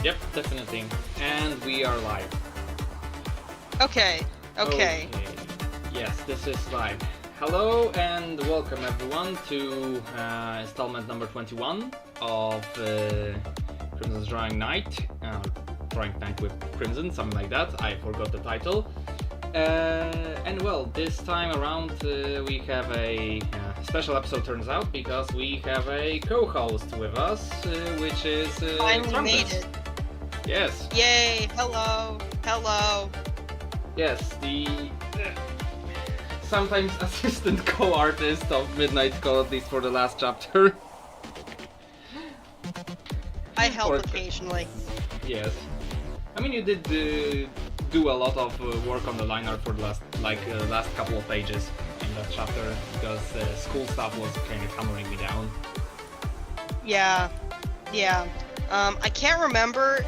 Yep, definitely. And we are live. Okay. Yes, this is live. Hello and welcome everyone to installment number 21 of Crimson's Drawing Night. Drawing Night with Crimson, something like that. I forgot the title. And well, this time around we have a special episode, turns out, because we have a co-host with us, which is Finally made it. Yes. Yay! Hello. Yes, the sometimes assistant co-artist of Midnight Call, at least for the last chapter. I help occasionally. Yes. I mean, you did do a lot of work on the line art for the last couple of pages in that chapter, because school stuff was kind of hammering me down. Yeah. I can't remember.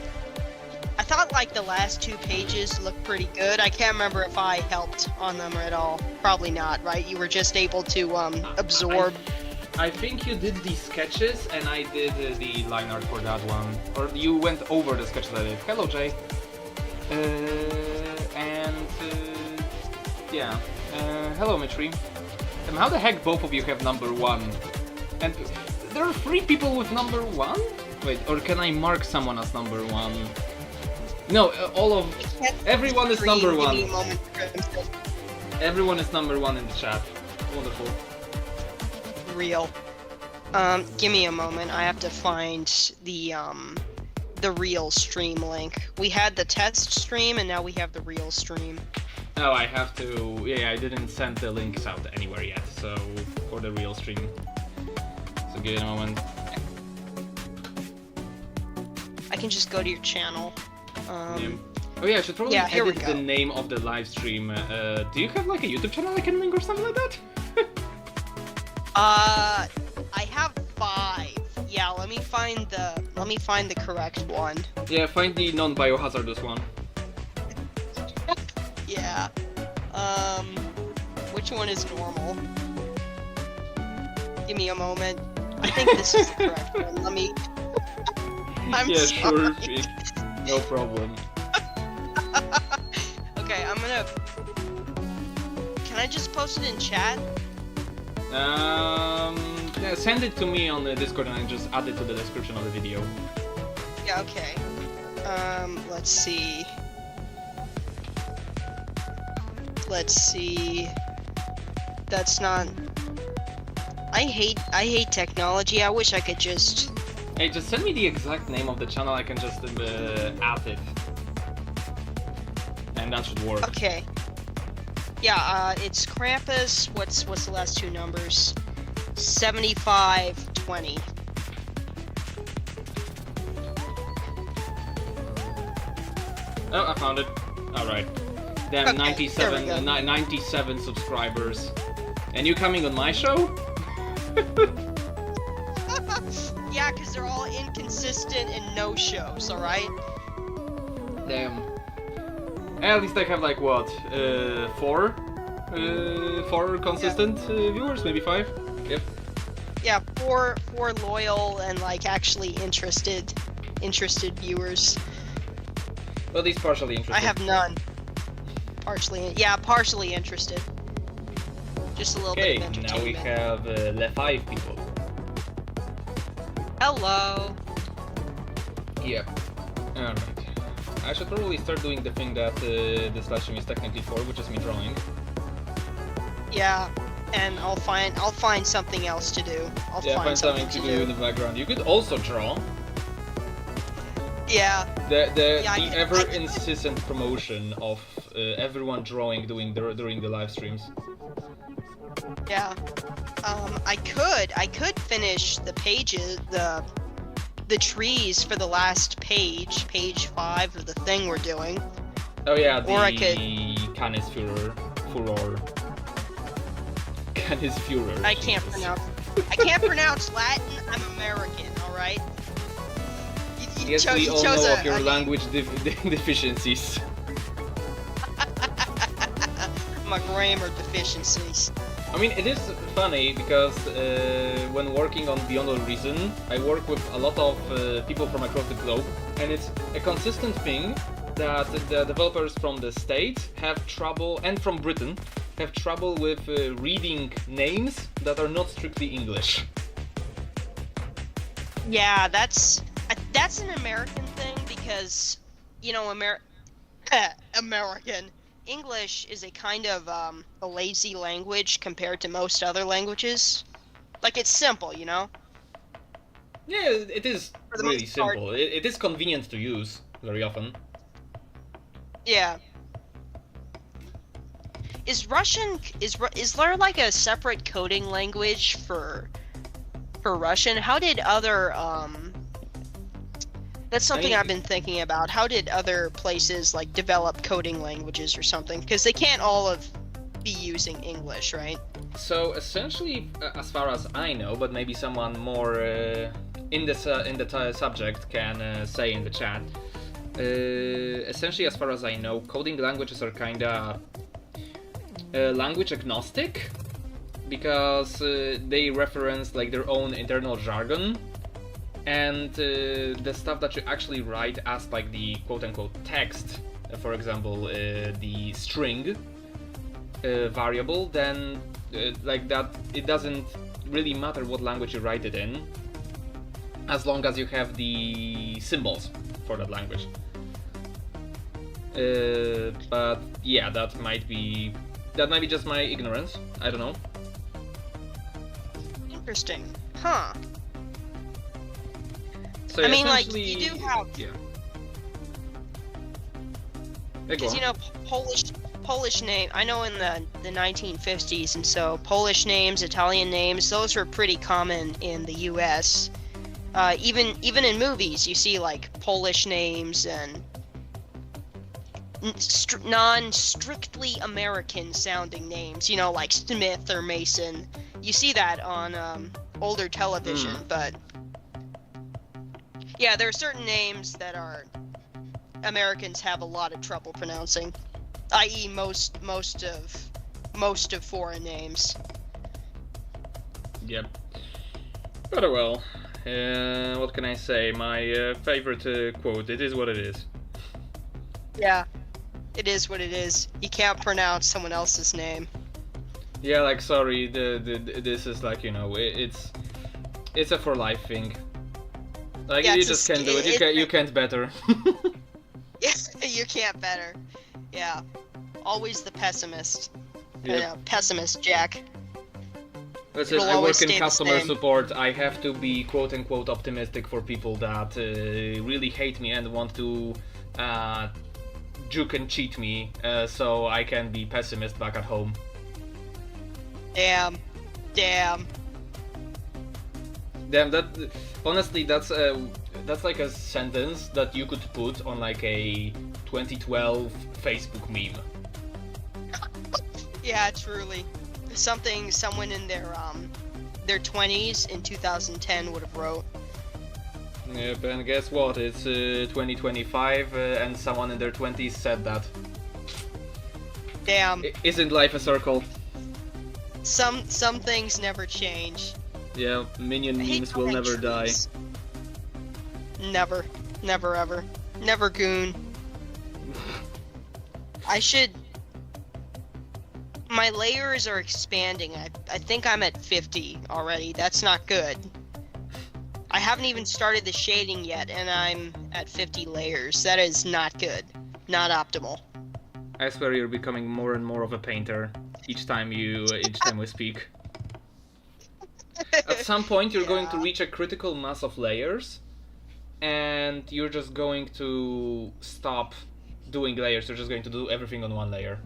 I thought like the last 2 pages looked pretty good. I can't remember if I helped on them at all. Probably not, right? You were just able to absorb. I think you did the sketches and I did the line art for that one. Or you went over the sketches I did. Hello, Jay. Hello, Mitri. How the heck both of you have number 1? And there are 3 people with number 1? Wait, or can I mark someone as number 1? No, everyone is number 1. Everyone is number 1 in the chat. Wonderful. Real. Give me a moment. I have to find the real stream link. We had the test stream and now we have the real stream. Oh, I have to. Yeah, I didn't send the links out anywhere yet. So for the real stream. So give it a moment. I can just go to your channel. Oh yeah, I should probably edit the name of the live stream. Do you have like a YouTube channel I can link or something like that? I have 5. Yeah, let me find the correct one. Yeah, find the non-biohazardous one. Yeah. Which one is normal? Give me a moment. I think this is the correct one. Let me. I'm sorry. Sure. No problem. Okay, I'm gonna. Can I just post it in chat? Yeah, send it to me on the Discord and I just add it to the description of the video. Yeah, okay. Let's see. That's not. I hate technology. I wish I could just. Hey, just send me the exact name of the channel. I can just add it, and that should work. Okay. Yeah, it's Krampus. What's the last 2 numbers? 7520. Oh, I found it. All right. Damn, Okay, 97 subscribers. And you coming on my show? Yeah, because they're all inconsistent and no shows. All right. Damn. At least I have like what, 4 consistent viewers, maybe 5. Yep. Yeah, 4 loyal and like actually interested viewers. Well, at least partially interested. I have none. Partially interested. Just a little bit of entertainment. Now we have 5 people. Hello. Yeah. Alright. I should probably start doing the thing that this live stream is technically for, which is me drawing. Yeah, and I'll find something else to do. I'll find something to do in the background. You could also draw. Yeah. The ever insistent promotion of everyone drawing during the live streams. Yeah. I could finish the pages, the trees for the last page 5 of the thing we're doing. Oh yeah, the or I could. Canis Furor. Canis Furor. I can't pronounce Latin. I'm American. All right. Yes, we all know of your language deficiencies. My grammar deficiencies. I mean, it is funny because when working on Beyond All Reason, I work with a lot of people from across the globe, and it's a consistent thing that the developers from the States have trouble, and from Britain, have trouble with reading names that are not strictly English. Yeah, that's an American thing because, you know, American English is a kind of a lazy language compared to most other languages. Like, it's simple, you know? Yeah, it is For the really most part. simple. It is convenient to use very often. Yeah. Is Russian is there like a separate coding language for Russian? How did other that's something I've been thinking about. How did other places like develop coding languages or something? Because they can't all be using English, right? So essentially, as far as I know, but maybe someone more in the subject can say in the chat. Essentially, as far as I know, coding languages are kinda language agnostic because they reference like their own internal jargon. And the stuff that you actually write as like the quote-unquote text, for example, the string variable, then like that, it doesn't really matter what language you write it in, as long as you have the symbols for that language. But yeah, that might be just my ignorance. I don't know. Interesting, huh? So I mean, like, you do have... Yeah. Because, you know, Polish name, I know in the 1950s, and so Polish names, Italian names, those were pretty common in the US. Even in movies, you see, like, Polish names and non-strictly American-sounding names, you know, like Smith or Mason. You see that on older television, but... Yeah, there are certain names that Americans have a lot of trouble pronouncing, i.e., most of foreign names. Yep. But well, what can I say? My favorite quote: "It is what it is." Yeah, it is what it is. You can't pronounce someone else's name. Yeah, like sorry, this is like, you know, it's a for life thing. Like, yeah, you just can't do it. You can't better. Yes, you can't better. Yeah, always the pessimist. Yep. Yeah, pessimist Jack. That's it. I work in customer support. I have to be quote unquote optimistic for people that really hate me and want to juke and cheat me, so I can be pessimist back at home. Damn. That honestly, that's like a sentence that you could put on like a 2012 Facebook meme. Yeah, truly. Something someone in their 20s in 2010 would have wrote. Yep, and guess what? It's 2025, and someone in their 20s said that. Damn. Isn't life a circle? Some things never change. Yeah, minion memes will never die. Never ever. Never goon. My layers are expanding. I think I'm at 50 already. That's not good. I haven't even started the shading yet, and I'm at 50 layers. That is not good. Not optimal. I swear you're becoming more and more of a painter each time we speak. At some point you're going to reach a critical mass of layers, and you're just going to stop doing layers. You're just going to do everything on one layer.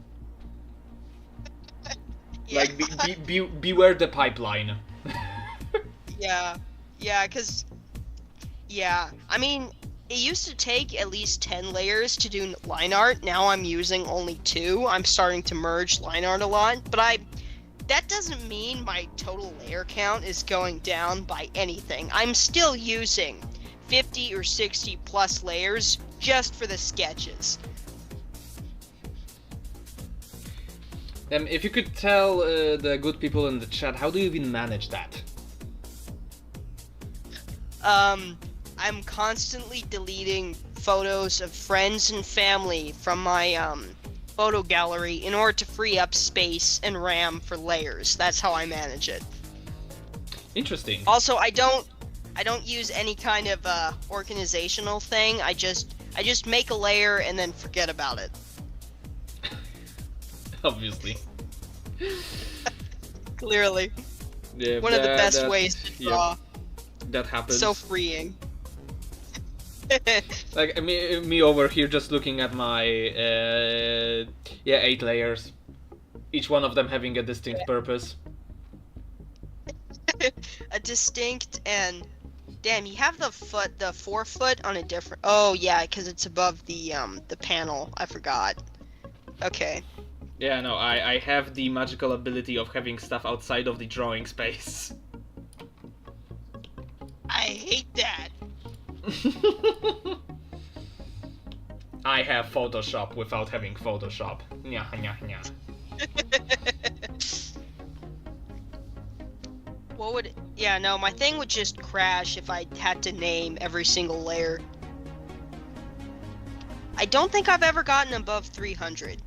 Yeah. Like, beware the pipeline. Yeah, because... Yeah, I mean, it used to take at least 10 layers to do line art. Now I'm using only 2. I'm starting to merge line art a lot, but that doesn't mean my total layer count is going down by anything. I'm still using 50 or 60 plus layers just for the sketches. If you could tell the good people in the chat, how do you even manage that? I'm constantly deleting photos of friends and family from my photo gallery in order to free up space and RAM for layers. That's how I manage it. Interesting. Also, I don't use any kind of organizational thing. I just make a layer and then forget about it. Obviously. Clearly. Yeah, One of the best ways to draw. Yeah, that happens. So freeing. Like me over here just looking at my 8 layers, each one of them having a distinct purpose. A distinct and damn, you have the forefoot on a different. Oh yeah, because it's above the panel. I forgot. Okay. Yeah, no, I have the magical ability of having stuff outside of the drawing space. I hate that. I have Photoshop without having Photoshop. Nya, nya, nya. What would? Yeah, no, my thing would just crash if I had to name every single layer. I don't think I've ever gotten above 300,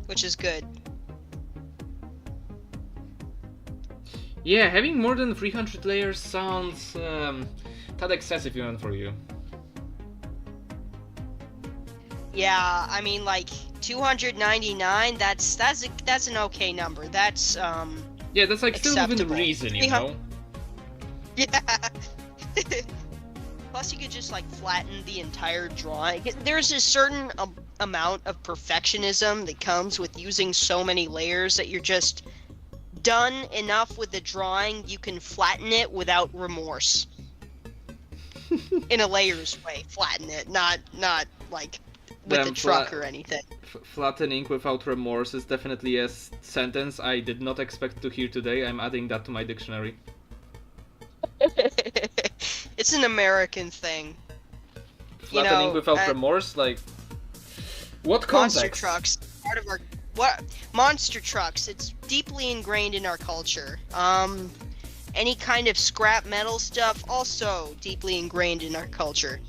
which is good. Yeah, having more than 300 layers sounds tad excessive even for you. Yeah, I mean like 299. That's an okay number. That's Yeah, that's like still within reason, you know. Yeah. Plus, you could just like flatten the entire drawing. There's a certain amount of perfectionism that comes with using so many layers that you're just done enough with the drawing. You can flatten it without remorse. In a layers way, flatten it, not like with a truck or anything. Flattening without remorse is definitely a sentence I did not expect to hear today. I'm adding that to my dictionary. It's an American thing. Flattening without remorse, like what context? Monster trucks, part of our monster trucks. It's deeply ingrained in our culture. Any kind of scrap metal stuff, also deeply ingrained in our culture.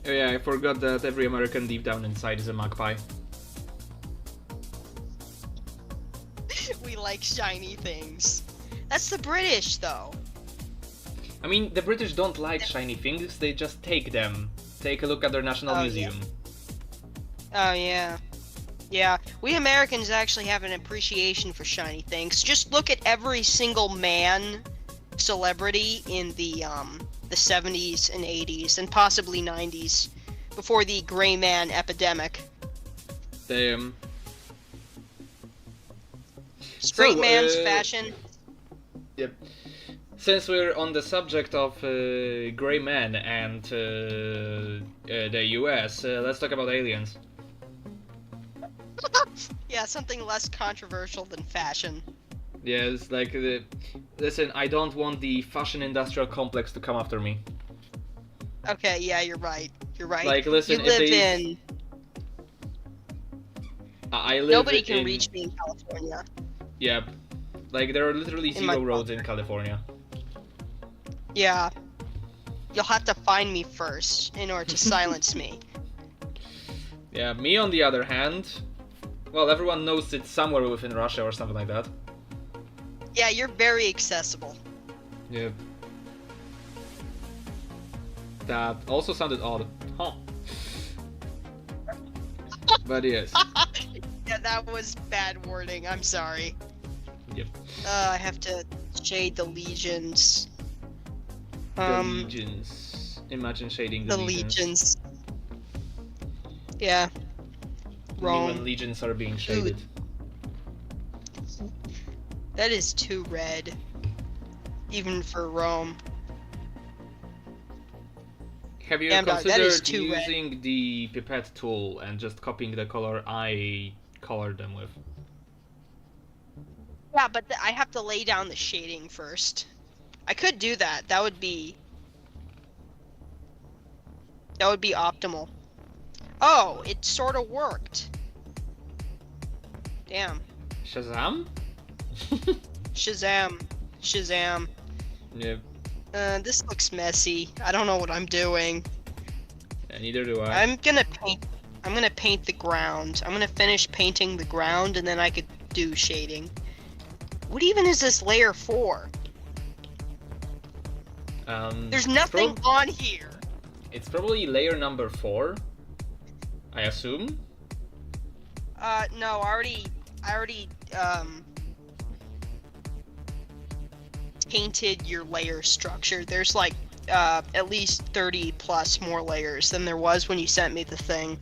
Oh yeah, I forgot that every American deep down inside is a magpie. We like shiny things. That's the British, though. I mean, the British don't like shiny things, they just take them. Take a look at their national museum. Yeah. Oh, yeah. Yeah, we Americans actually have an appreciation for shiny things. Just look at every single man celebrity in the 70s and 80s and possibly 90s before the gray man epidemic. Damn. Straight man's fashion. Yep. Since we're on the subject of gray men and the US, let's talk about aliens. Yeah, something less controversial than fashion. Yeah, it's like, listen, I don't want the fashion industrial complex to come after me. Okay, yeah, you're right. You're right. Like, listen, you live in... I live Nobody can reach me in California. Yep. Like, there are literally zero roads in California. Yeah. You'll have to find me first in order to silence me. Yeah, me on the other hand... Well, everyone knows it's somewhere within Russia or something like that. Yeah, you're very accessible. Yep. That also sounded odd. Huh. But yes. Yeah, that was bad wording. I'm sorry. Yep. I have to shade the legions. The legions. Imagine shading the legions. Yeah. Rome. When legions are being shaded. That is too red. Even for Rome. Have you considered using the pipette tool and just copying the color I colored them with? Yeah, but I have to lay down the shading first. I could do that. That would be optimal. Oh, it sort of worked. Damn. Shazam? Shazam. Yeah, This looks messy. I don't know what I'm doing. neither do I. I'm gonna paint the ground. I'm gonna finish painting the ground, and then I could do shading. What even is this layer for? There's nothing on here. It's probably layer number 4, I assume. No, I already painted your layer structure. There's like at least 30 plus more layers than there was when you sent me the thing.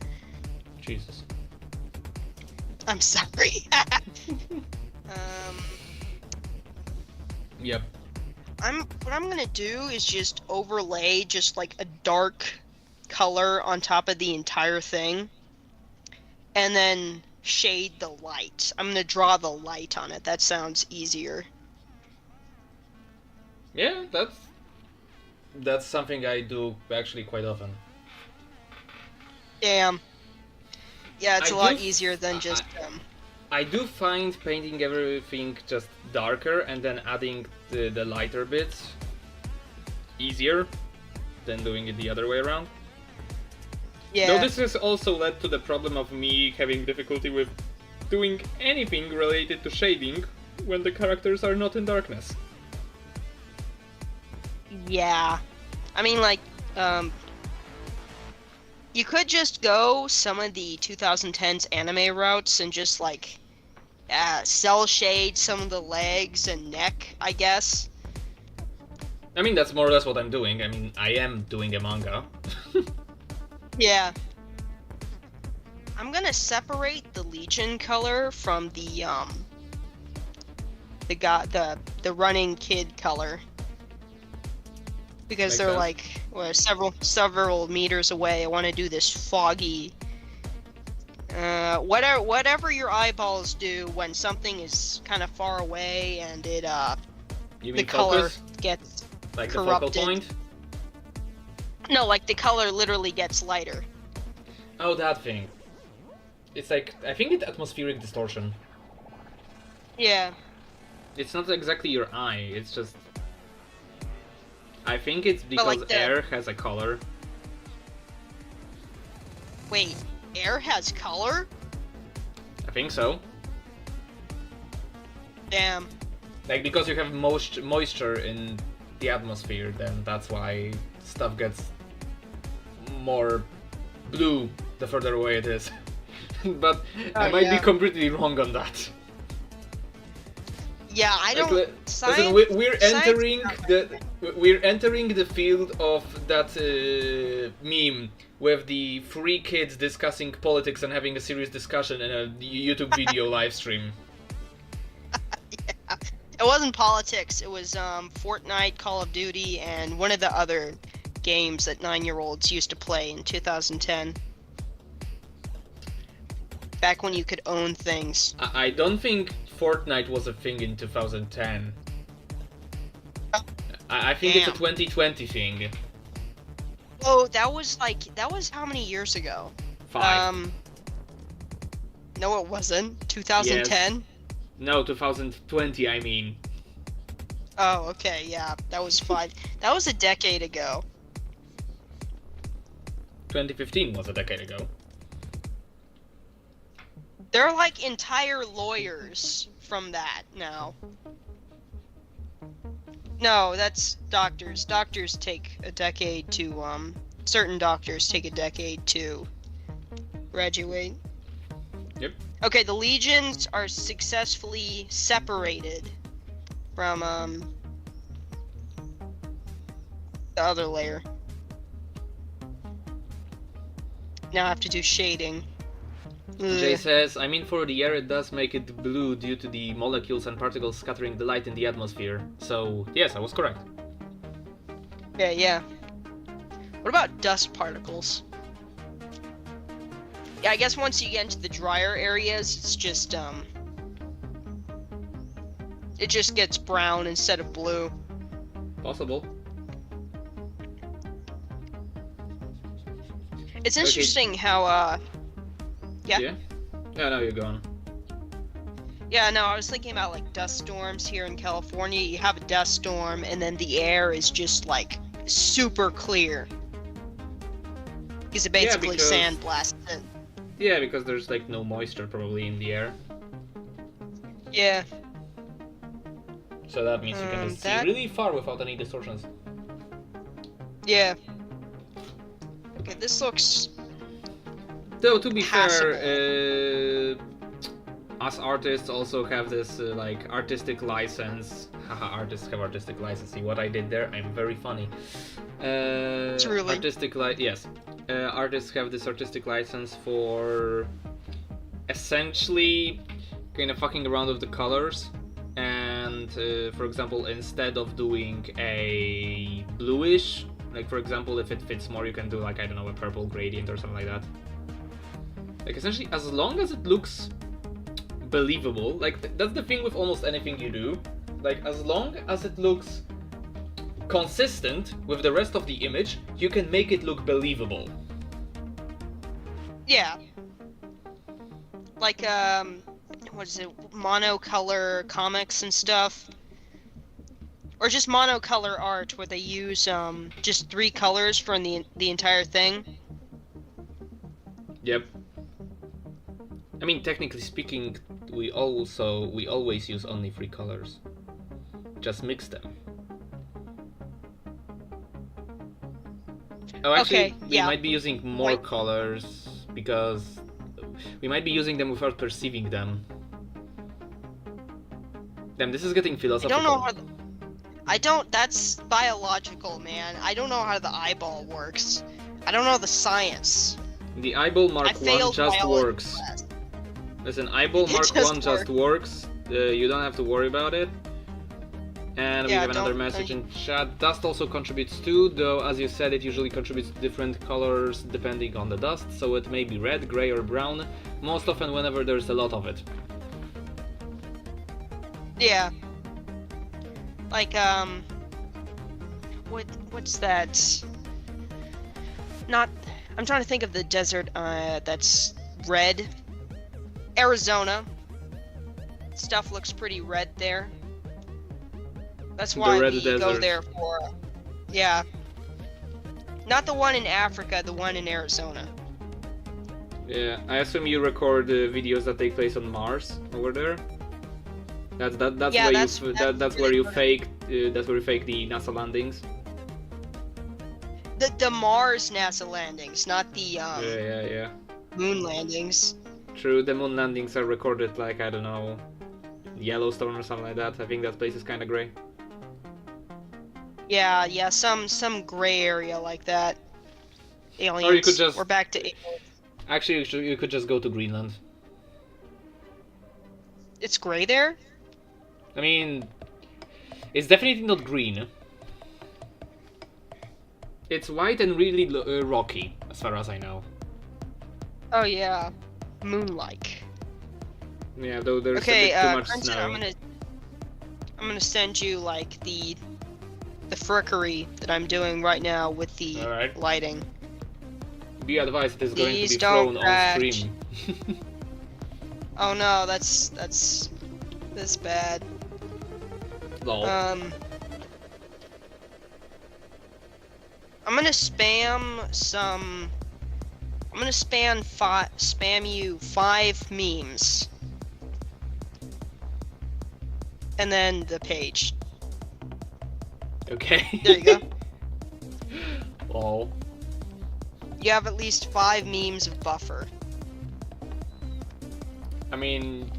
Jesus. I'm sorry. Yep. What I'm gonna do is just overlay just like a dark color on top of the entire thing, and then shade the light. I'm gonna draw the light on it. That sounds easier. Yeah, that's something I do actually quite often. Damn. Yeah, it's I a lot do- easier than just I do find painting everything just darker and then adding the lighter bits easier than doing it the other way around. yeah. Though this has also led to the problem of me having difficulty with doing anything related to shading when the characters are not in darkness. Yeah. I mean, like, you could just go some of the 2010s anime routes and just, like, cell shade some of the legs and neck, I guess. I mean, that's more or less what I'm doing. I mean, I am doing a manga. Yeah. I'm gonna separate the Legion color from the running kid color. Because Makes they're sense. like several meters away. I want to do this foggy. Whatever your eyeballs do when something is kind of far away and it You the mean color focus? gets Like the corrupted. focal point? No, like the color literally gets lighter. Oh, that thing. It's like, I think it's atmospheric distortion. Yeah. It's not exactly your eye, it's just... I think it's because like the- air has a color. Wait, air has color? I think so. Damn. Like, because you have moisture in the atmosphere, then that's why stuff gets more blue the further away it is. But I might be yeah. completely wrong on that. Yeah, I don't. Listen, we're entering the field of that meme with the 3 kids discussing politics and having a serious discussion in a YouTube video live stream. Yeah. It wasn't politics. It was Fortnite, Call of Duty, and one of the other games that 9-year-olds used to play in 2010. Back when you could own things. I don't think Fortnite was a thing in 2010. I think it's a Damn. 2020 thing. Oh, that was how many years ago? 5. No, it wasn't. 2010? No, 2020, I mean. Oh, okay, yeah. That was 5. That was a decade ago. 2015 was a decade ago. They're like entire lawyers from that now. No, that's doctors. Doctors take a decade to, certain doctors take a decade to graduate. Yep. Okay, the legions are successfully separated from, the other layer. Now I have to do shading. Jay Ugh. says, I mean, for the air it does make it blue due to the molecules and particles scattering the light in the atmosphere. So, yes, I was correct. Yeah. What about dust particles? Yeah, I guess once you get into the drier areas, it's just, it just gets brown instead of blue. Possible. It's interesting how, yeah? Yeah? Yeah, no, you're gone. Yeah, no, I was thinking about like dust storms here in California. You have a dust storm, and then the air is just like super clear. Because it Yeah, basically because sandblasted it. yeah, because there's like no moisture probably in the air, Yeah. so that means you can just see really far without any distortions. Yeah. Okay, this looks Though to be passable. fair, us artists also have this like artistic license. Haha, artists have artistic license. See what I did there? I'm very funny. Truly. Yes. Artists have this artistic license for essentially kind of fucking around with the colors. And for example, instead of doing a bluish, like for example, if it fits more, you can do like, I don't know, a purple gradient or something like that. Like essentially, as long as it looks believable, like that's the thing with almost anything you do. Like as long as it looks consistent with the rest of the image, you can make it look believable. Yeah. Like, what is it? Monocolor comics and stuff. Or just monocolor art where they use just 3 colors for the entire thing. Yep. I mean, technically speaking, we always use only 3 colors. Just mix them. Oh, actually, we might be using more colors because we might be using them without perceiving them. Damn, this is getting philosophical. That's biological, man. I don't know how the eyeball works. I don't know the science. The eyeball Mark 1 just works. Class. Listen, eyeball Mark 1 just works. You don't have to worry about it. And we have another message in chat. Dust also contributes too, though as you said, it usually contributes to different colors depending on the dust, so it may be red, grey or brown, most often whenever there's a lot of it. Yeah. Like, what's that? I'm trying to think of the desert, that's red. Arizona. Stuff looks pretty red there. That's why we go there for... Yeah. Not the one in Africa, the one in Arizona. Yeah, I assume you record videos that take place on Mars over there. That's where you fake the NASA landings. The Mars NASA landings, not the yeah. moon landings. True, the moon landings are recorded like, I don't know, Yellowstone or something like that. I think that place is kind of gray. Yeah, some gray area like that. Aliens. Or you could just... We're back to aliens. Actually, you could just go to Greenland. It's gray there? I mean, it's definitely not green. It's white and really rocky, as far as I know. Oh yeah, moon-like. Yeah, though there's a bit too much Brenton, snow. I'm gonna send you like the frickery that I'm doing right now with the lighting. Be advised, it is going to be thrown on stream. Oh no, that's bad. Lol. I'm gonna spam you 5 memes. And then the page. Okay. There you go. Lol. You have at least 5 memes of buffer. I mean,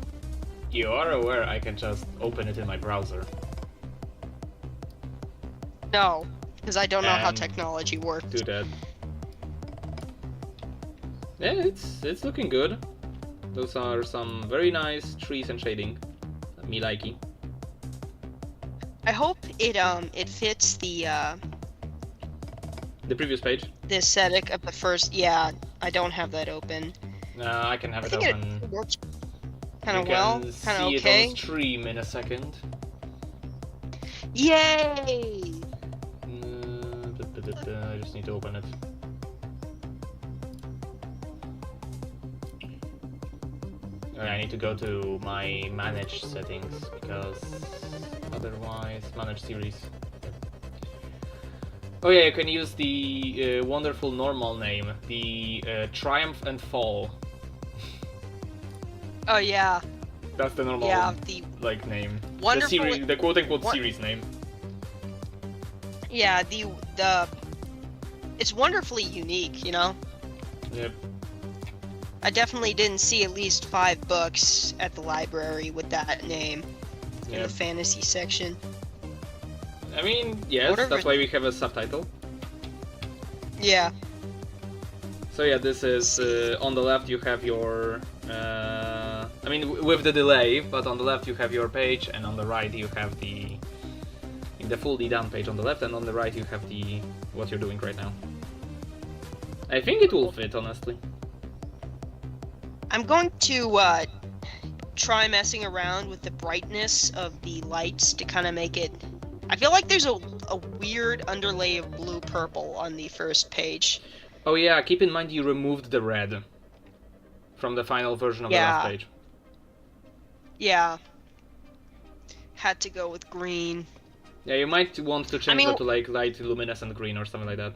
you are aware I can just open it in my browser. No, because I don't know how technology works. Do that. Yeah, it's looking good. Those are some very nice trees and shading. Me likey. I hope it fits the previous page. the aesthetic of the first. Yeah, I don't have that open. I can have it open. It works kind of well. Kind of okay. See it on stream in a second. Yay! I just need to open it. I need to go to my manage settings because otherwise manage series. Oh yeah, you can use the wonderful normal name, the Triumph and Fall. Oh yeah. That's the normal the like name. wonderful. The series, the quote unquote series name. Yeah, the it's wonderfully unique, you know. Yep. I definitely didn't see at least 5 books at the library with that name in Yep. the fantasy section. I mean, yes, Whatever. that's why we have a subtitle. Yeah. So yeah, this is on the left you have your. I mean, with the delay, but on the left you have your page, and on the right you have the. In the fully done page on the left, and on the right you have the what you're doing right now. I think it will fit, honestly. I'm going to try messing around with the brightness of the lights to kind of make it. I feel like there's a weird underlay of blue-purple on the first page. Oh yeah, keep in mind you removed the red from the final version of the last page. Yeah. Had to go with green. Yeah, you might want to change mean, that to like light luminescent green or something like that.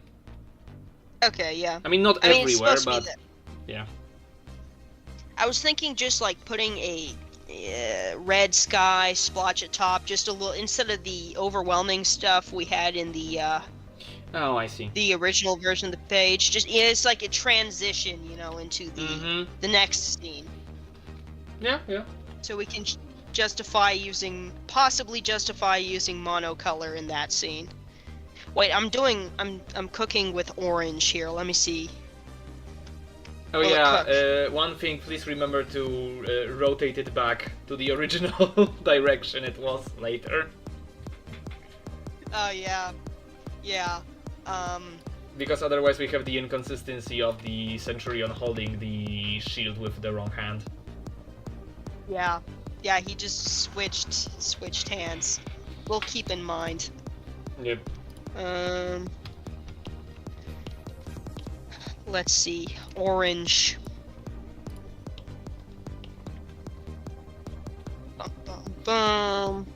Okay, yeah. I mean, not I mean, everywhere, it's supposed but to be yeah. I was thinking just like putting a red sky splotch at top, just a little, instead of the overwhelming stuff we had in the Oh, I see. the original version of the page. Just it's like a transition, you know, into the next scene. Yeah, yeah. So we can possibly justify using monocolor in that scene. Wait, I'm cooking with orange here. Let me see. Oh Well, yeah, one thing, please remember to rotate it back to the original direction it was later. Oh yeah. Because otherwise we have the inconsistency of the Centurion holding the shield with the wrong hand. Yeah, he just switched hands. We'll keep in mind. Yep. Let's see. Orange. Bum, bum, bum.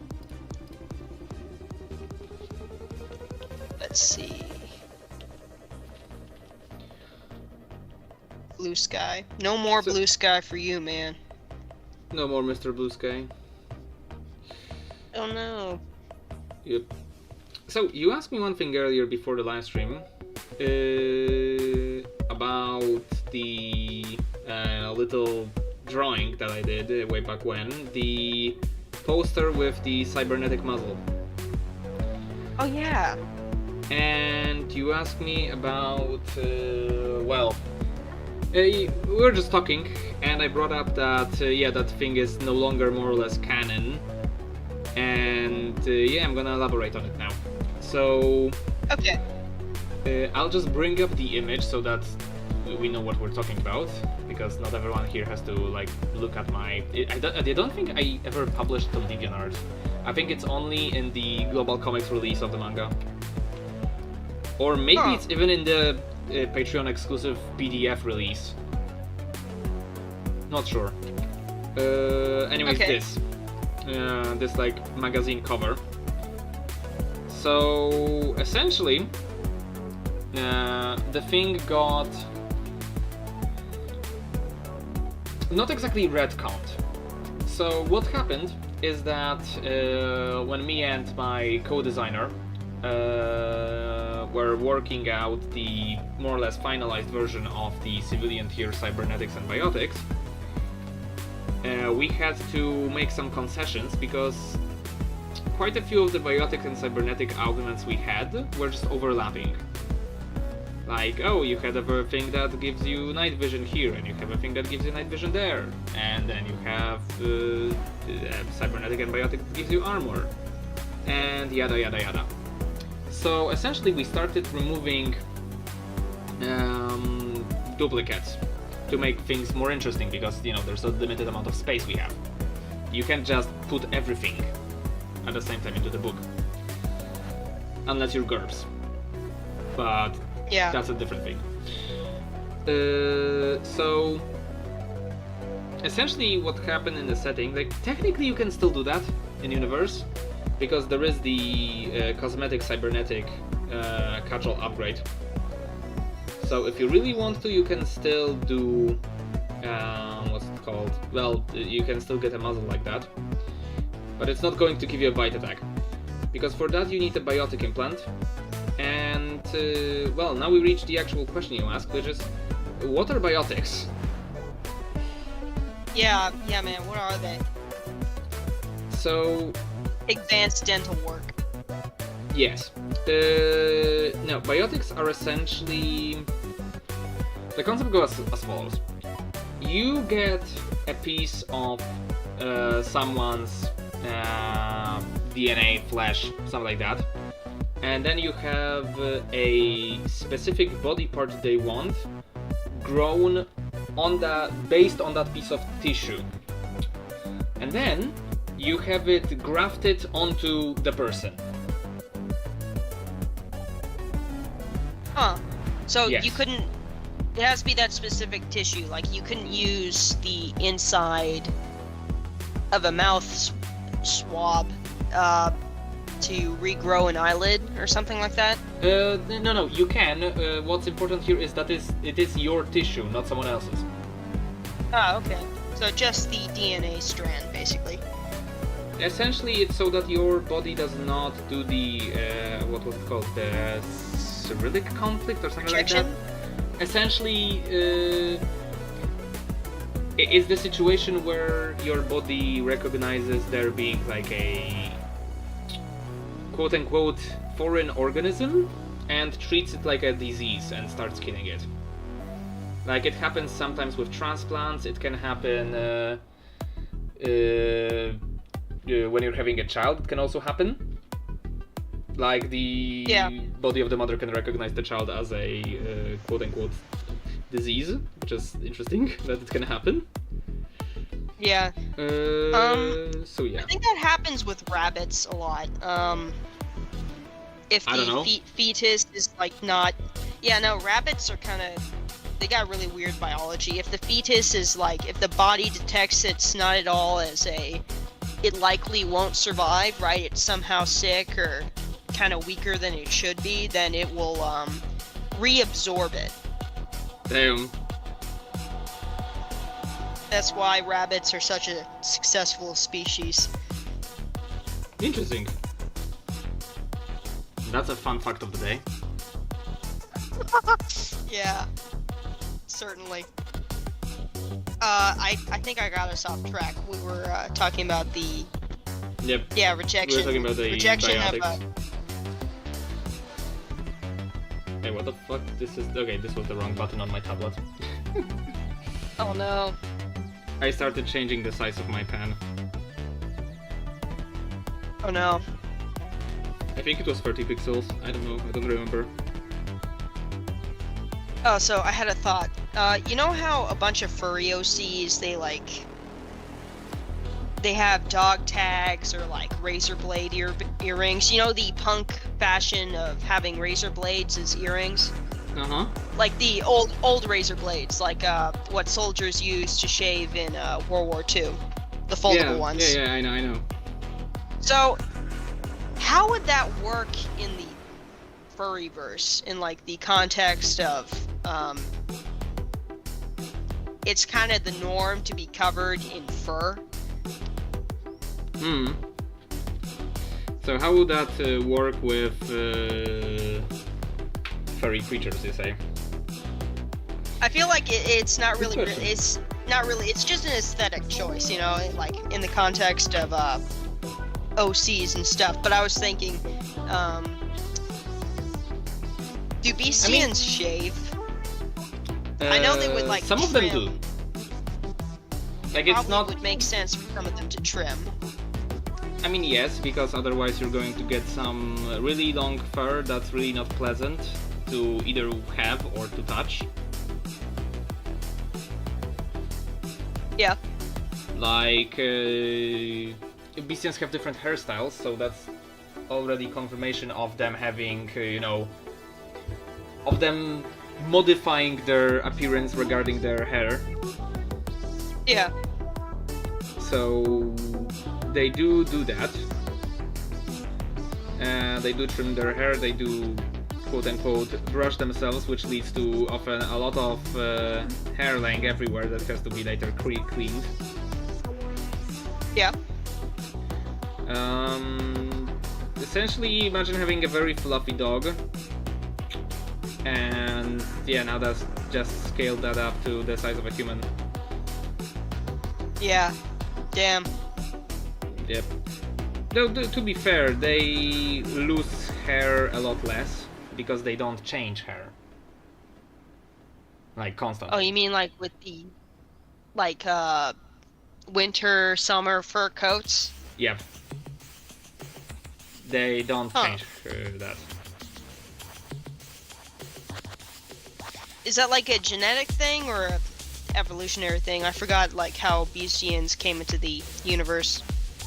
Let's see. Blue sky. No more blue sky for you, man. No more Mr. Blue Sky. Oh no. Yep. So, you asked me one thing earlier before the live stream. About the little drawing that I did way back when. The poster with the cybernetic muzzle. Oh yeah. And you asked me about, we were just talking, and I brought up that, that thing is no longer more or less canon. And I'm gonna elaborate on it now. So, Okay. I'll just bring up the image so that we know what we're talking about, because not everyone here has to like look at my. I don't think I ever published the Deviant art. I think it's only in the Global Comics release of the manga, or maybe it's even in the Patreon exclusive PDF release. Not sure. Anyways, this like magazine cover. So essentially, the thing got not exactly retconned. So what happened is that when me and my co-designer were working out the more or less finalized version of the civilian tier cybernetics and biotics, we had to make some concessions because quite a few of the biotic and cybernetic augments we had were just overlapping. Like, oh, you had a thing that gives you night vision here, and you have a thing that gives you night vision there, and then you have cybernetic and biotic that gives you armor, and yada yada yada. So essentially we started removing duplicates to make things more interesting, because there's a limited amount of space we have. You can't just put everything at the same time into the book, unless you're GURPS, but that's a different thing. So essentially what happened in the setting, like technically you can still do that in universe, because there is the cosmetic cybernetic catch-all upgrade. So if you really want to, you can still do what's it called? Well, you can still get a muzzle like that, but it's not going to give you a bite attack, because for that you need a biotic implant. And well, now we reach the actual question you asked, which is, what are biotics? Yeah, man. What are they? So, Advanced dental work. yes. No, biotics are essentially... The concept goes as follows. You get a piece of someone's DNA, flesh, something like that, and then you have a specific body part they want grown on based on that piece of tissue, and then you have it grafted onto the person. Huh. So Yes. you couldn't... It has to be that specific tissue. Like, you couldn't use the inside of a mouth swab to regrow an eyelid or something like that? No, you can. What's important here is that it is your tissue, not someone else's. Oh, okay. So just the DNA strand, basically. Essentially, it's so that your body does not do the what was it called, the Cyrillic conflict or something Rejection? like that. Essentially, it's the situation where your body recognizes there being like a quote-unquote foreign organism and treats it like a disease and starts killing it. Like, it happens sometimes with transplants. It can happen when you're having a child. It can also happen. Like, the body of the mother can recognize the child as a quote-unquote disease, which is interesting that it can happen. Yeah. So yeah. I think that happens with rabbits a lot. If I don't know. the fetus is like not... Yeah, no, rabbits are kind of... They got really weird biology. If the fetus is like... If the body detects it's not at all as a... It likely won't survive, right? It's somehow sick or kind of weaker than it should be, then it will reabsorb it. Damn. That's why rabbits are such a successful species. Interesting. That's a fun fact of the day. Yeah, certainly. I think I got us off track. We were talking about the Yep. rejection. We were talking about the rejection biotics. Hey, what the fuck? This was the wrong button on my tablet. Oh no. I started changing the size of my pen. Oh no. I think it was 30 pixels. I don't know. I don't remember. Oh, so I had a thought. You know how a bunch of furry OCs, they have dog tags or like razor blade earrings? You know the punk fashion of having razor blades as earrings? Uh-huh. Like the old razor blades, like what soldiers used to shave in World War II. The foldable ones. Yeah, I know. So, how would that work in the furryverse, in like the context of it's kind of the norm to be covered in fur? So how would that work with furry creatures, you say? I feel like it's not really. Good question. It's not really. It's just an aesthetic choice, you know, like in the context of OCs and stuff. But I was thinking, do bestians shave? I know they would like. Some of them do. Like, it's Probably not. would make sense for some of them to trim. I mean, yes, because otherwise you're going to get some really long fur that's really not pleasant to either have or to touch. Yeah. Like, bestians have different hairstyles, so that's already confirmation of them having, of them modifying their appearance regarding their hair. Yeah. So they do that. They do trim their hair, they do quote-unquote brush themselves, which leads to often a lot of hair laying everywhere that has to be later cleaned. Yeah. Essentially, imagine having a very fluffy dog, and yeah, now that's just scaled that up to the size of a human. Yeah. Damn. Yep. Though, to be fair, they lose hair a lot less because they don't change hair. Like, constantly. Oh, you mean like with the, like, winter, summer fur coats? Yep. They don't change that. Is that like a genetic thing or a evolutionary thing? I forgot like how Beastians came into the universe.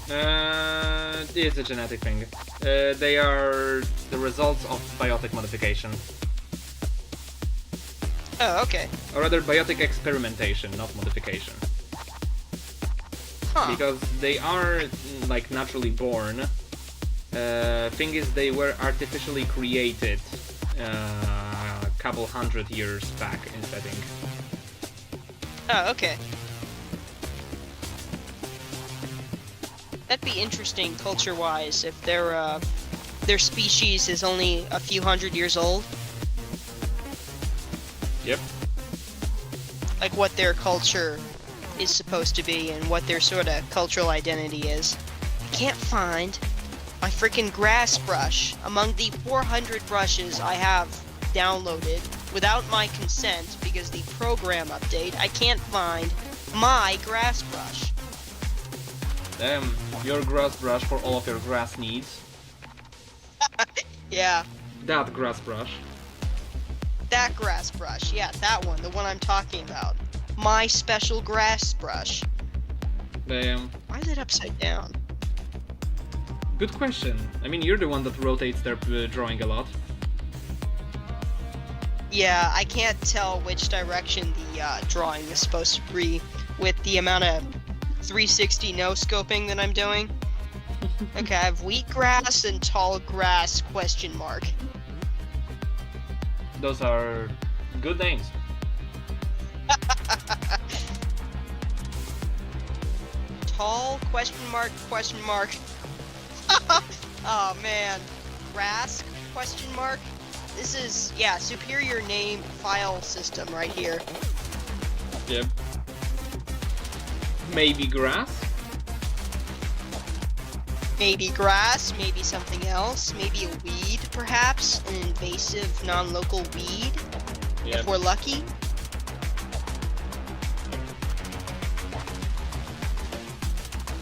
It's a genetic thing. They are the results of biotic modification. Oh, okay. Or rather, biotic experimentation, not modification. Huh. Because they are, like, naturally born. Thing is, they were artificially created a couple hundred years back in setting. Oh, okay. That'd be interesting culture-wise if their species is only a few hundred years old. Yep. Like what their culture is supposed to be and what their sort of cultural identity is. I can't find my freaking grass brush among the 400 brushes I have downloaded without my consent because the program update. I can't find my grass brush. Damn, your grass brush for all of your grass needs. Yeah, That grass brush. that grass brush. Yeah, that one, the one I'm talking about. My special grass brush. Damn. Why is it upside down? Good question. I mean, you're the one that rotates their drawing a lot. Yeah, I can't tell which direction the drawing is supposed to be with the amount of 360 no-scoping that I'm doing. Okay, I have wheatgrass and tall grass, question mark. Those are good names. Tall, question mark, question mark. Oh man. Grass, question mark. This is, yeah, superior name file system right here. Yep. Maybe grass? Maybe grass, maybe something else, maybe a weed, perhaps, an invasive non-local weed, Yep. if we're lucky.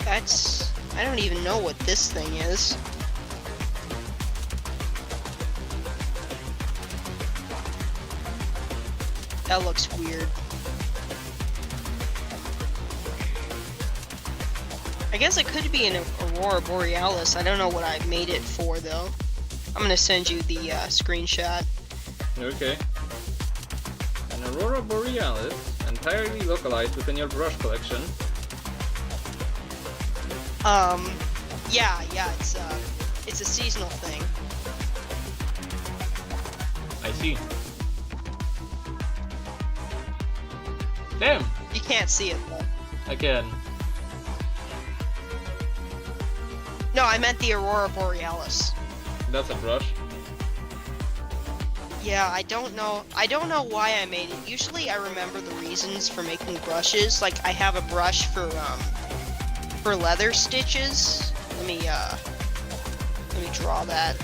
That's, I don't even know what this thing is. That looks weird. I guess it could be an Aurora Borealis. I don't know what I made it for, though. I'm gonna send you the screenshot. Okay. An Aurora Borealis, entirely localized within your brush collection. Yeah, it's a seasonal thing. I see. Damn! You can't see it, though. Again. No, I meant the Aurora Borealis. That's a brush. Yeah, I don't know why I made it. Usually I remember the reasons for making brushes. Like, I have a brush for leather stitches. Let me draw that.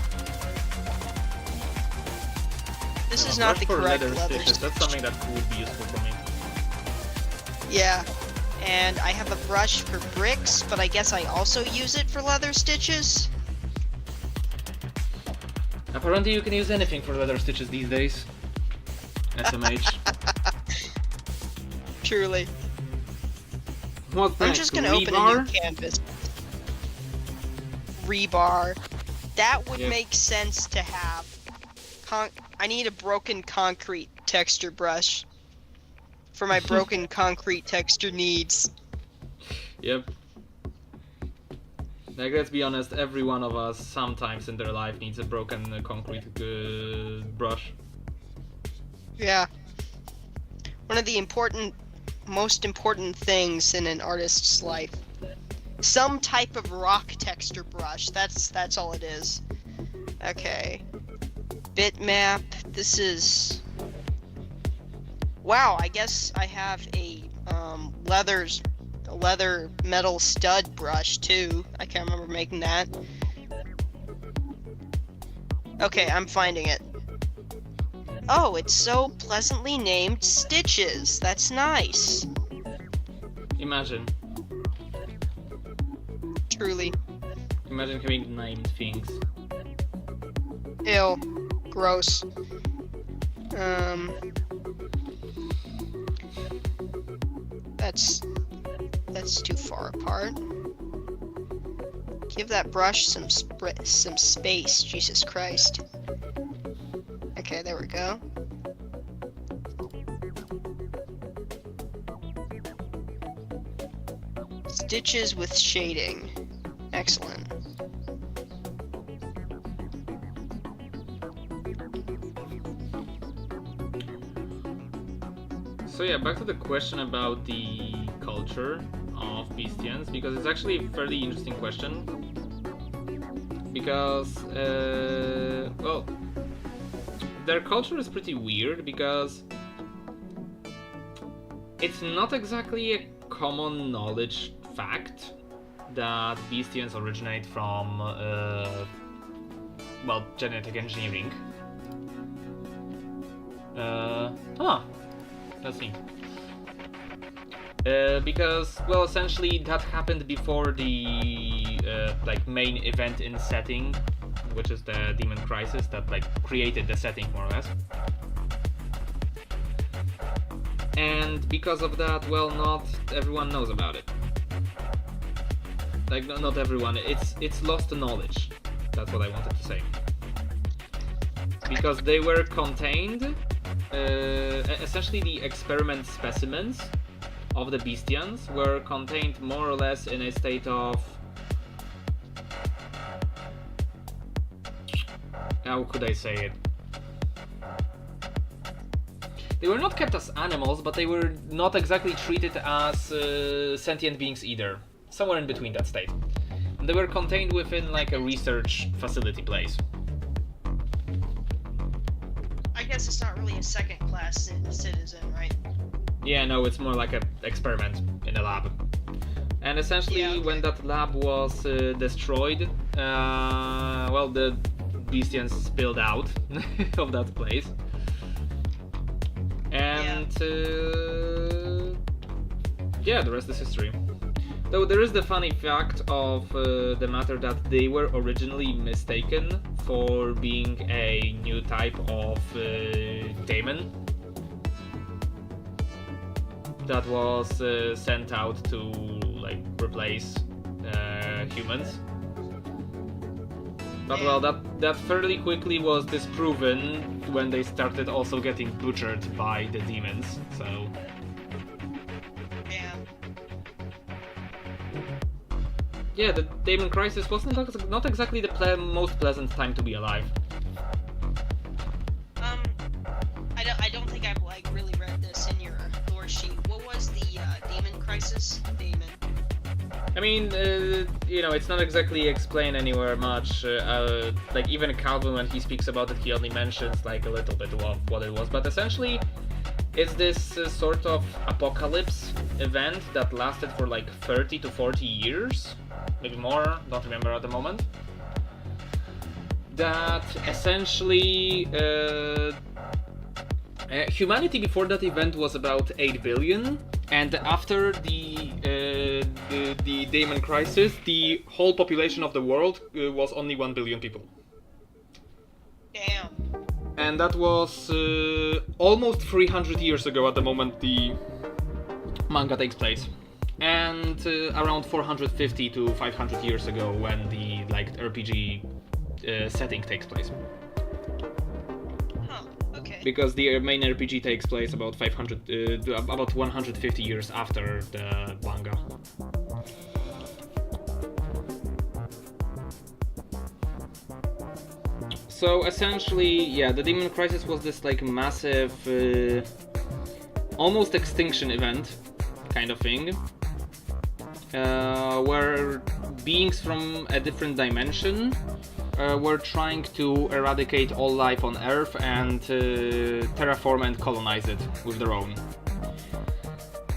This is not the correct leather stitches. stitch. That's something that would be useful for me. Yeah. And I have a brush for bricks, but I guess I also use it for leather stitches. Apparently you can use anything for leather stitches these days. SMH. Truly. What's I'm next? just gonna open a Rebar? new canvas. Rebar. That would Yep. make sense to have. I need a broken concrete texture brush for my broken concrete texture needs. Yep. Like, let's be honest, every one of us sometimes in their life needs a broken concrete brush. Yeah. One of the most important things in an artist's life. Some type of rock texture brush. That's all it is. Okay. Bitmap. This is... Wow, I guess I have a leather metal stud brush too. I can't remember making that. Okay, I'm finding it. Oh, it's so pleasantly named Stitches. That's nice. Imagine. Truly. Imagine having named things. Ew. Gross. That's too far apart. Give that brush some space, Jesus Christ. Okay, there we go. Stitches with shading. Excellent. So yeah, back to the question about the culture of Beastians, because it's actually a fairly interesting question. Because, well, their culture is pretty weird because it's not exactly a common knowledge fact that Beastians originate from, well, genetic engineering. Let's see. Because, well, essentially that happened before the like main event in setting, which is the Demon Crisis that like created the setting more or less. And because of that, well, not everyone knows about it. Like, not everyone. It's lost knowledge. That's what I wanted to say. Because they were contained. Essentially, the experiment specimens of the Beastians were contained more or less in a state of... How could I say it? They were not kept as animals, but they were not exactly treated as sentient beings either. Somewhere in between that state. And they were contained within like a research facility place. I guess it's not really a second-class citizen, right? Yeah, no, it's more like an experiment in a lab. And essentially, Yeah, okay. when that lab was destroyed, well, the Beastians spilled out of that place. And yeah, the rest is history. Though there is the funny fact of the matter that they were originally mistaken for being a new type of daemon that was sent out to like replace humans. But well, that fairly quickly was disproven when they started also getting butchered by the demons. So. Yeah, the Demon Crisis was not exactly the most pleasant time to be alive. I don't think I've like really read this in your lore sheet. What was the Demon Crisis? Demon. I mean, you know, it's not exactly explained anywhere much. Like even Calvin, when he speaks about it, he only mentions like a little bit of what it was. But essentially, it's this sort of apocalypse event that lasted for like 30 to 40 years. Maybe more, don't remember at the moment. That essentially humanity before that event was about 8 billion, and after the Demon Crisis, the whole population of the world was only 1 billion people. Damn. And that was almost 300 years ago at the moment the manga takes place. And around 450 to 500 years ago when the like RPG setting takes place. Huh, okay. Because the main RPG takes place about 150 years after the manga. So essentially, yeah, the Demon Crisis was this like massive, almost extinction event kind of thing, where beings from a different dimension were trying to eradicate all life on Earth and terraform and colonize it with their own.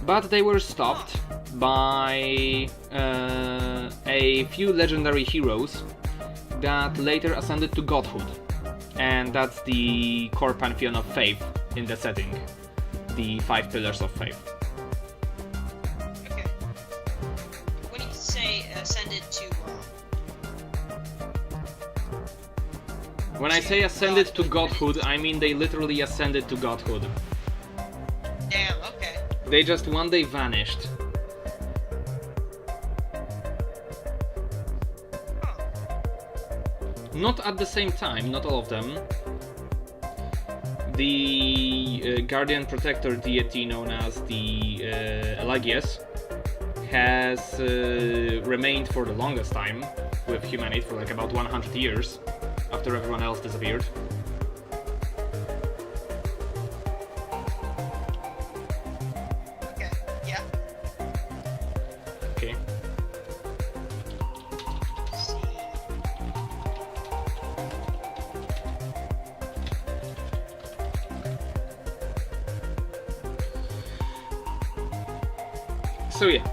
But they were stopped by a few legendary heroes that later ascended to godhood. And that's the core pantheon of faith in the setting. The 5 pillars of faith. Okay. When you say ascended to... When I say ascended to godhood, I mean they literally ascended to godhood. Damn, okay. They just one day vanished. Huh. Not at the same time, not all of them. The guardian protector deity known as the Elagius has remained for the longest time with humanity for like about 100 years after everyone else disappeared. Okay, yeah. Okay. Let's see. So yeah,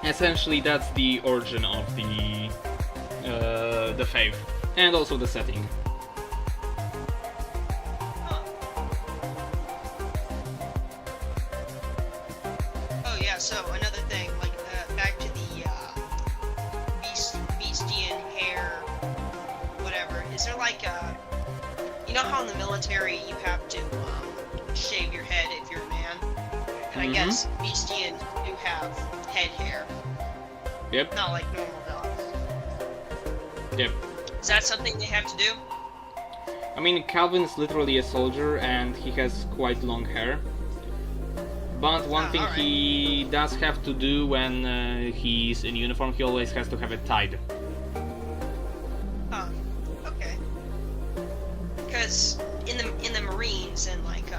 essentially that's the origin of the faith and also the setting. Huh. Oh yeah, so another thing, like back to the Beastian hair, whatever. Is there like you know how in the military you have to shave your head if you're a man? And I guess Beastian do have head hair. Yep. Not like normal dogs. Yep. Is that something they have to do? I mean, Calvin's literally a soldier and he has quite long hair. But one thing alright. he does have to do when he's in uniform, he always has to have it tied. Huh. Okay. Because in the Marines and like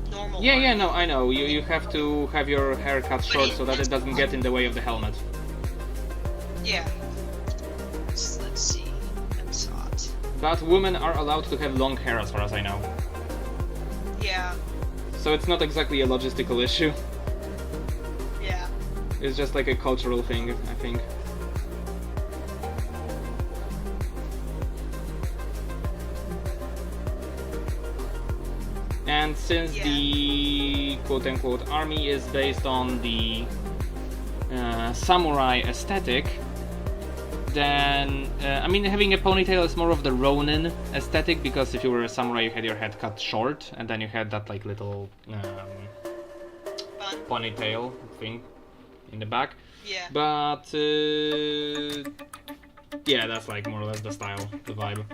normal. Yeah, no, I know. You have to have your hair cut short so that it doesn't get in the way of the helmet. Yeah. Let's see. That's hot. But women are allowed to have long hair as far as I know. Yeah. So it's not exactly a logistical issue. Yeah. It's just like a cultural thing, I think. And since the quote-unquote army is based on the samurai aesthetic, then I mean, having a ponytail is more of the Ronin aesthetic, because if you were a samurai you had your head cut short and then you had that like little ponytail thing in the back. Yeah. But yeah, that's like more or less the style, the vibe.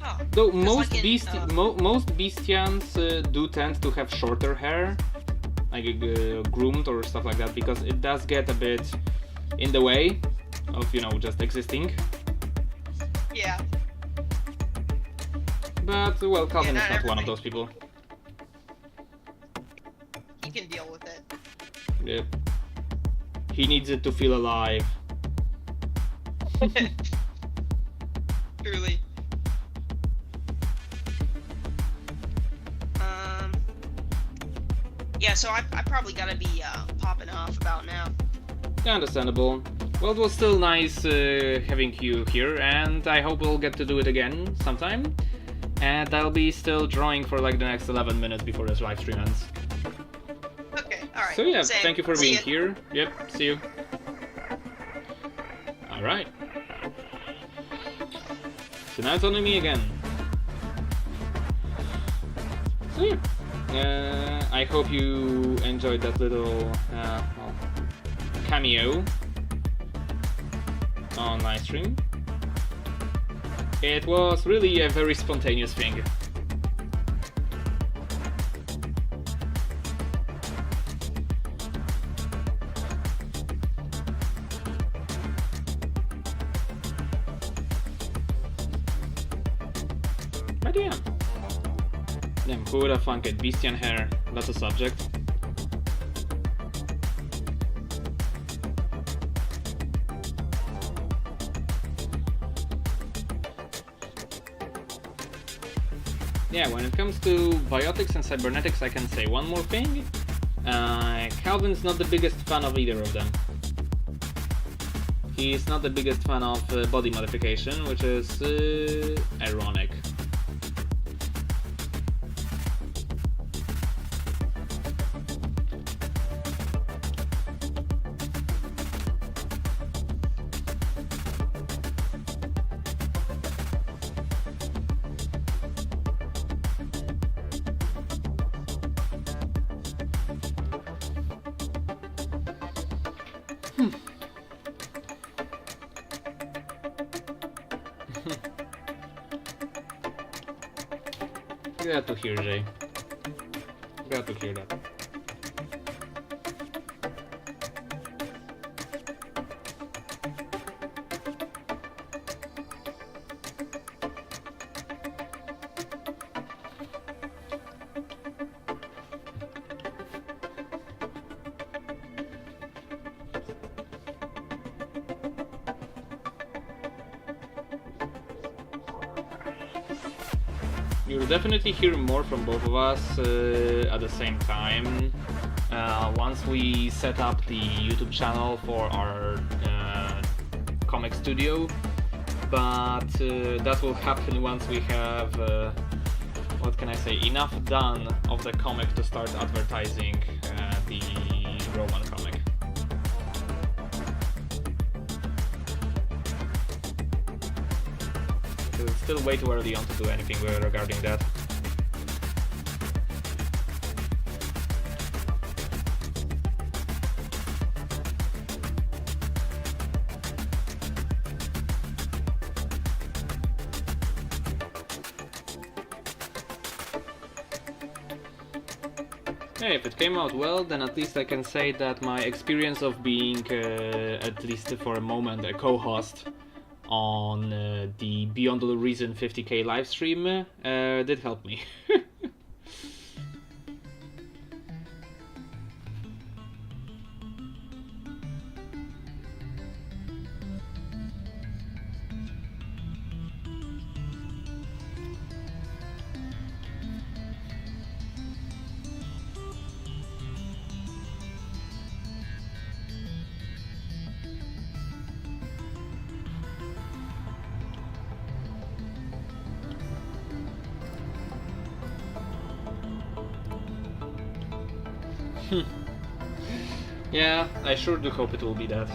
Huh. Though 'Cause most like in, most Beastians do tend to have shorter hair, like groomed or stuff like that, because it does get a bit in the way of, you know, just existing. Yeah. But well, Calvin not is not one of everybody. those people. He can deal with it. Yep. He needs it to feel alive. Truly. Yeah, so I probably gotta be popping off about now. Understandable. Well, it was still nice having you here, and I hope we'll get to do it again sometime. And I'll be still drawing for like the next 11 minutes before this live stream ends. Okay, alright. So yeah, Same. thank you for See being ya. here. Yep, see you. Alright. So now it's only me again. So yeah. I hope you enjoyed that little cameo on my stream. It was really a very spontaneous thing. But yeah. Damn, who would have thunk it? Beastian hair, that's a subject. Yeah, when it comes to biotics and cybernetics, I can say one more thing. Calvin's not the biggest fan of either of them. He's not the biggest fan of body modification, which is ironic. Glad to hear, Jay. Glad to hear that. You'll definitely hear more from both of us at the same time once we set up the YouTube channel for our comic studio, but that will happen once we have, what can I say, enough done of the comic to start advertising the Roman comic. It's still way too early on to do anything regarding that. Hey, if it came out well, then at least I can say that my experience of being, at least for a moment, a co-host on the Beyond the Reason 50k livestream did help me. Yeah, I sure do hope it will be that.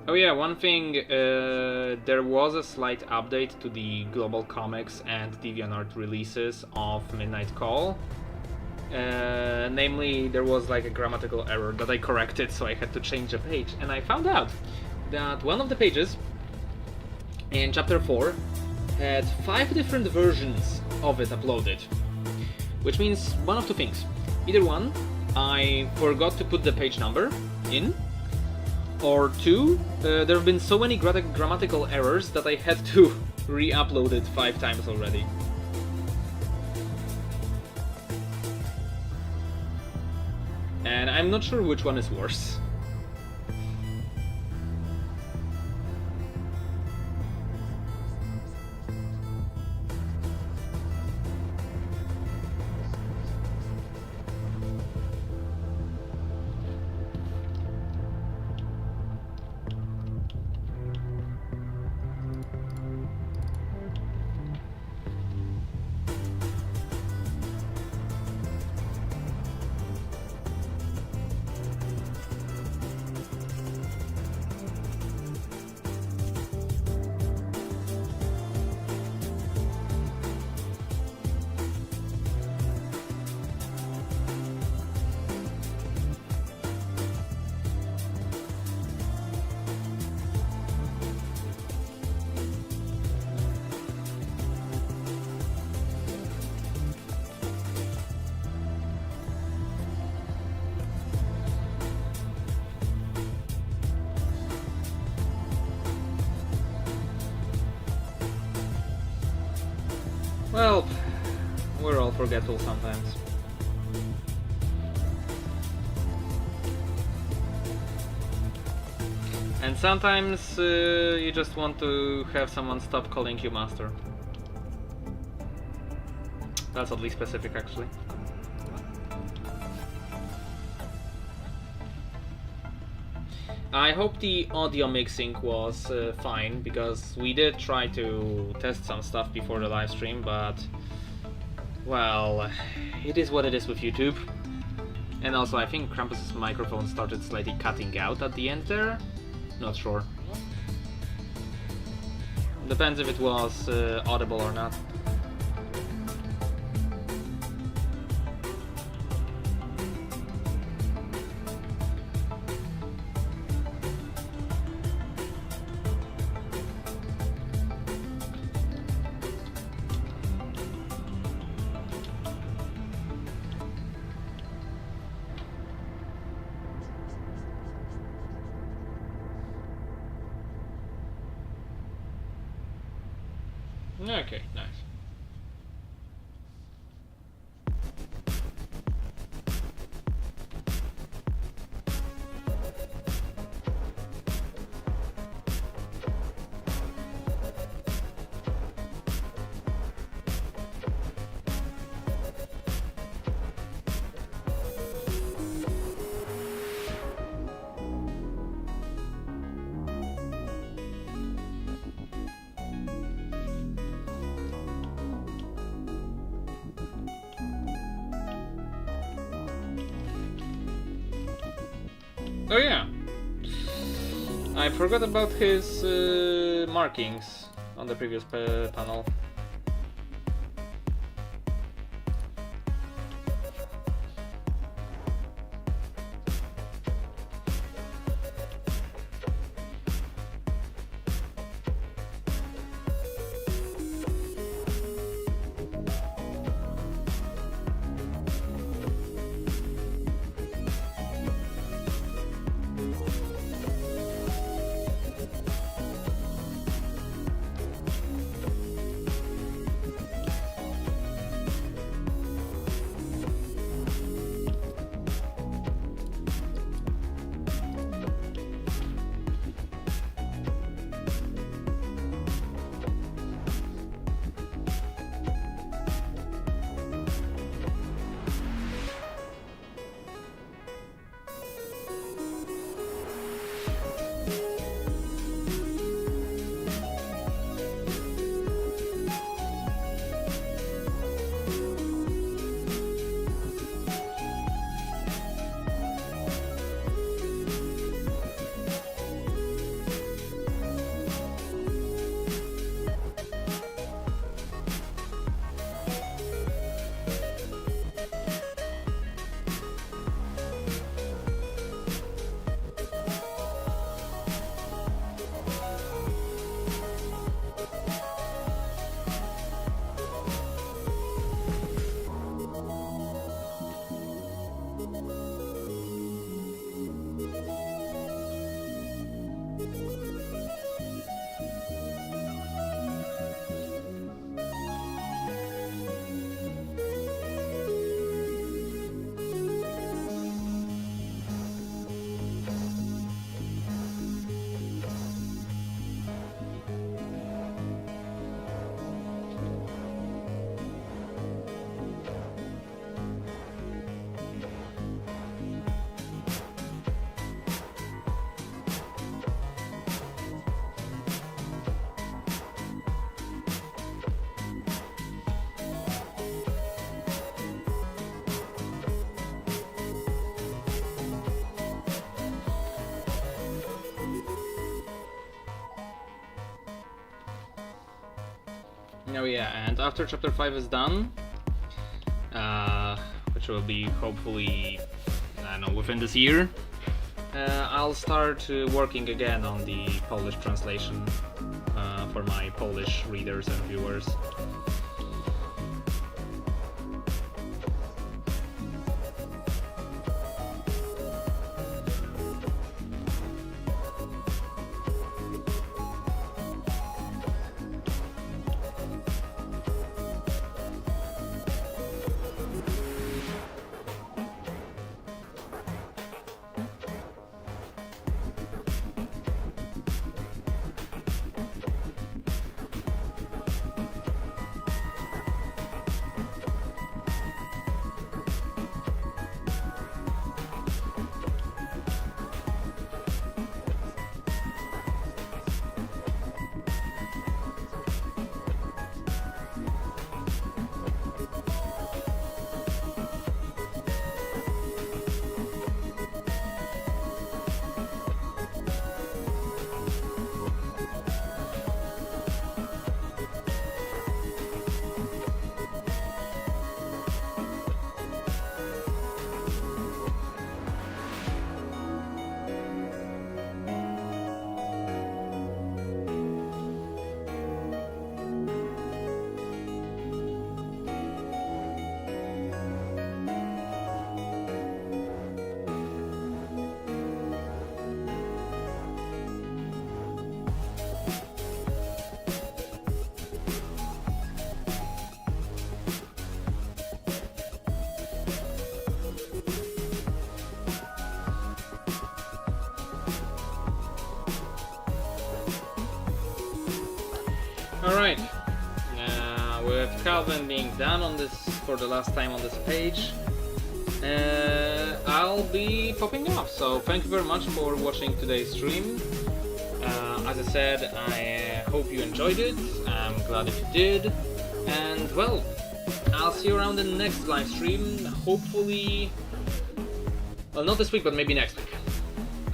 Oh yeah, one thing, there was a slight update to the Global Comics and DeviantArt releases of Midnight Call. Namely, there was like a grammatical error that I corrected, so I had to change a page, and I found out that one of the pages in chapter 4 had 5 different versions of it uploaded. Which means one of two things. Either one, I forgot to put the page number in, or two, there have been so many grammatical errors that I had to re-upload it 5 times already. And I'm not sure which one is worse. Well, we're all forgetful sometimes. And sometimes you just want to have someone stop calling you master. That's oddly specific, actually. I hope the audio mixing was fine, because we did try to test some stuff before the live stream, but well, it is what it is with YouTube. And also, I think Krampus's microphone started slightly cutting out at the end there. Not sure. Depends if it was audible or not. Okay, nice. Oh yeah, I forgot about his markings on the previous panel. Oh yeah, and after chapter 5 is done, which will be hopefully, I don't know, within this year, I'll start working again on the Polish translation for my Polish readers and viewers. Alright, with Calvin being done on this for the last time on this page, I'll be popping off. So thank you very much for watching today's stream. As I said, I hope you enjoyed it. I'm glad if you did. And well, I'll see you around in the next live stream. Hopefully, well, not this week, but maybe next week.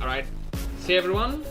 Alright, see you everyone,